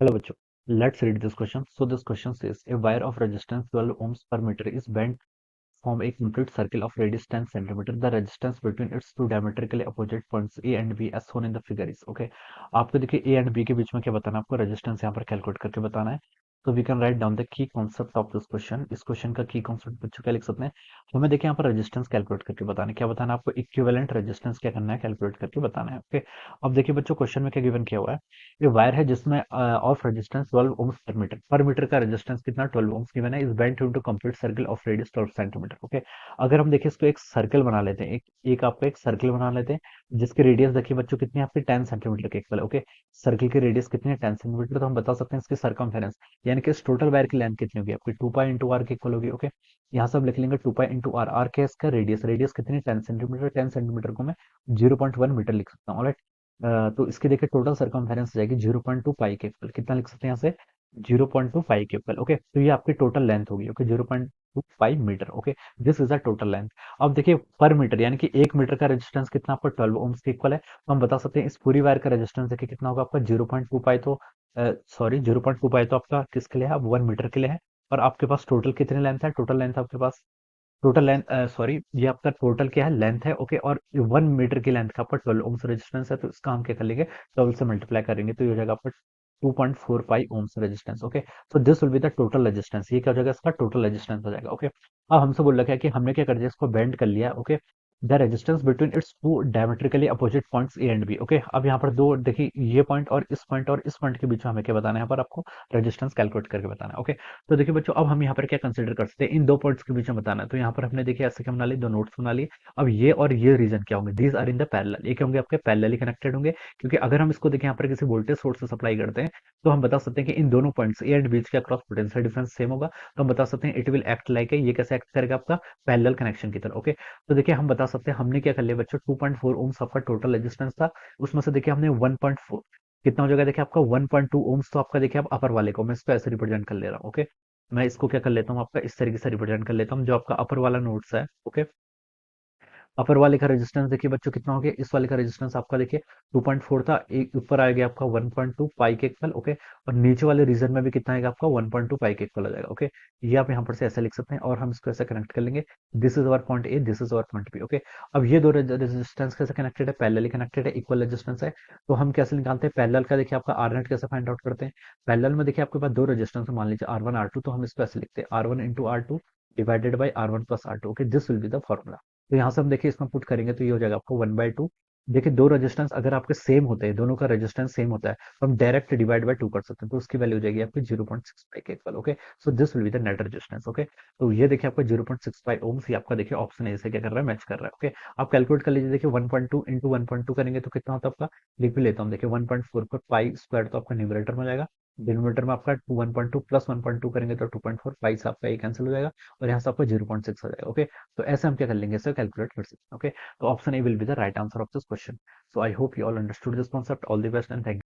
Hello, bachcho. Let's read this question. So this question says a wire of resistance 12 ohms per meter is bent form a complete circle of radius 10 centimeter. The resistance between its two diametrically opposite points A and B as shown in the figure is okay. आपको देखिए A and B के बीच में क्या बताना है, आपको resistance यहाँ पर कैलकुलेट करके बताना है. तो we can write down the key concept of this question. इस क्वेश्चन का की कॉन्सेप्ट बच्चों क्या लिख सकते हैं. हमें देखिए यहाँ पर रेजिस्टेंस कैलकुलेट करके बताना है. क्या बताना है आपको, इक्विवेलेंट रेजिस्टेंस क्या करना है, कैलकुलेट करके बताना है. ओके. अब देखिए बच्चों क्वेश्चन में क्या गिवन किया हुआ है. ये वायर है जिसमें ऑफ रेजिस्टेंस 12 ओम्स पर मीटर का रेजिस्टेंस कितना 12 ओम्स गिवन है. Is bent into complete circle of radius 12 centimetre. Okay. अगर हम देखें इसको एक सर्कल बना लेते हैं, एक आपका एक सर्कल बना लेते हैं जिसकी रेडियस देखिए बच्चों कितनी है आपकी 10 सेंटीमीटर के इक्वल. ओके. सर्कल की रेडियस कितनी है 10 सेंटीमीटर. तो हम बता सकते हैं इसकी सरकमफेरेंस यानी कि इस टोटल वायर की लेंथ कितनी होगी आपकी 2 पाई इंटू आर के इक्वल होगी. ओके. यहाँ से हम लिख लेंगे 2 पाई इंटू आर. आर क्या है इसका रेडियस. रेडियस कितनी है 10 सेंटीमीटर. 10 सेंटीमीटर को मैं 0.1 मीटर लिख सकता हूँ. तो इसकी देखिए टोटल सरकमफेरेंस जाएगी 0.2 पाई के इक्वल. कितना लिख सकते हैं यहाँ से 0.2 पाई के इक्वल. ओके. तो ये आपकी टोटल लेंथ होगी. Okay. 0.25 metre. Okay. This is the total length. अब देखिए पर मीटर यानी कि 1 मीटर का रेजिस्टेंस कितना आपका 12 ओम्स के इक्वल है. तो हम बता सकते हैं इस पूरी वायर का रेजिस्टेंस देखिए कितना होगा आपका 0.2 पाई. तो सॉरी 0.2 पाई तो आपका किसके लिए है, अब 1 मीटर के लिए है. और आपके पास टोटल कितनी लेंथ है, टोटल लेंथ आपके पास टोटल लेंथ सॉरी ये आपका टोटल क्या है लेंथ है. ओके. और 1 मीटर की लेंथ का आपका 12 ओम्स रेजिस्टेंस है. तो इसका हम क्या कर लेंगे 12 से मल्टीप्लाई करेंगे तो ये हो जाएगा आपका 2.45 ohms resistance. Okay. So this will be the total resistance. ये क्या हो जाएगा इसका टोटल रेजिस्टेंस हो जाएगा. ओके. अब हमसे बोल रखा है कि हमने क्या कर दिया इसको बेंड कर लिया. Okay. The resistance between its two diametrically opposite points A and B. Okay. अब यहाँ पर दो देखिए ये पॉइंट और इस पॉइंट के बीच में हमें क्या बताना है, यहाँ पर आपको रेजिस्टेंस कैलकुलेट करके बताना है. ओके. तो देखिए बच्चों अब हम यहाँ पर क्या कंसिडर कर सकते हैं, इन दो पॉइंट्स के बीच में बताना है. तो यहाँ पर हमने देखिए ऐसे क्या बना लिए, दो नोट्स बना लिए. अब ये और ये रीजन क्या होंगे, these are in the parallel. ये क्या होंगे आपके पैरेलली कनेक्टेड होंगे. क्योंकि अगर हम इसको देखें यहाँ पर किसी वोल्टेज सोर्स से सप्लाई करते हैं तो हम बता सकते हैं कि इन दोनों पॉइंट्स ए एंड बी के अक्रॉस पोटेंशियल डिफरेंस सेम होगा. तो हम बता सकते हैं इट विल एक्ट लाइक ये कैसे एक्ट करेगा आपका पैरेलल कनेक्शन की तरह. ओके. तो देखिए हम बता सकते हैं हमने क्या कर लिया बच्चों 2.4 ओम्स आपका टोटल रेजिस्टेंस था. उसमें से देखिए हमने 1.4 कितना हो जाएगा देखिए आपका 1.2 ओम्स. तो आपका देखिए आप अपर वाले को मैं इसको ऐसे रिप्रेजेंट कर ले रहा हूँ. ओके. मैं इसको क्या कर लेता हूँ आपका इस तरीके से रिप्रेजेंट कर लेता हूँ जो आपका अपर वाला नोट्स है. ओके. अपर वाले का रेजिस्टेंस देखिए बच्चों कितना हो गया, इस वाले का रेजिस्टेंस आपका देखिए 2.4 था, एक ऊपर आ गया आपका 1.2 पाई के इक्वल. ओके. और नीचे वाले रीजन में भी कितना आएगा आपका 1.2 पाई के इक्वल आ जाएगा. ओके. ये आप यहाँ पर से ऐसे लिख सकते हैं और हम इसको ऐसे कनेक्ट कर लेंगे. This is our point A, this is our point B. Okay. अब ये दो रेजिस्टेंस कैसे कनेक्टेड है, पैरेलली कनेक्टेड है, इक्वल रेजिस्टेंस है. तो हम कैसे निकालते हैं पैरेलल का, देखिए आपका आर नेट कैसे फाइंड आउट करते हैं. पैरेलल में देखिए आपके पास दो रेजिस्टेंस मान लीजिए R1 R2. तो हम इसको ऐसे लिखते हैं R1 into R2 divided by R1 plus R2. Okay. This will be the formula. तो यहाँ से हम देखिए इसमें पुट करेंगे तो ये हो जाएगा आपको 1/2. देखिए दो रेजिस्टेंस अगर आपके सेम होते हैं, दोनों का रेजिस्टेंस सेम होता है तो हम डायरेक्ट डिवाइड बाय 2 कर सकते हैं. तो उसकी वैल्यू हो जाएगी आपकी 0.65 के equal. Okay. So this will be the net resistance. Okay. तो ये देखिए आपका 0.65 ओम्स. ये आपका देखिए ऑप्शन ए से क्या कर रहा है, मैच कर रहा है. ओके. आप कैलकुलेट कर लीजिए. देखिए 1.2 इंटू 1.2 करेंगे तो कितना होता है आपका, लिख भी लेता हूँ. देखिए 1.44 पाई स्क्वायर तो आपका न्यूमरेटर में जाएगा. डिनोमिनेटर में आपका 1.2 प्लस 1.2 करेंगे तो 2.4 पाई से आपका ये कैंसिल हो जाएगा. और यहाँ से आपका 0.6 हो जाएगा. ओके. तो ऐसे हम क्या कर लेंगे, इसे कैलकुलेट कर सकते हैं. ओके. तो option A will be the right answer of this question. So I hope you all understood this concept. All the best and thank you.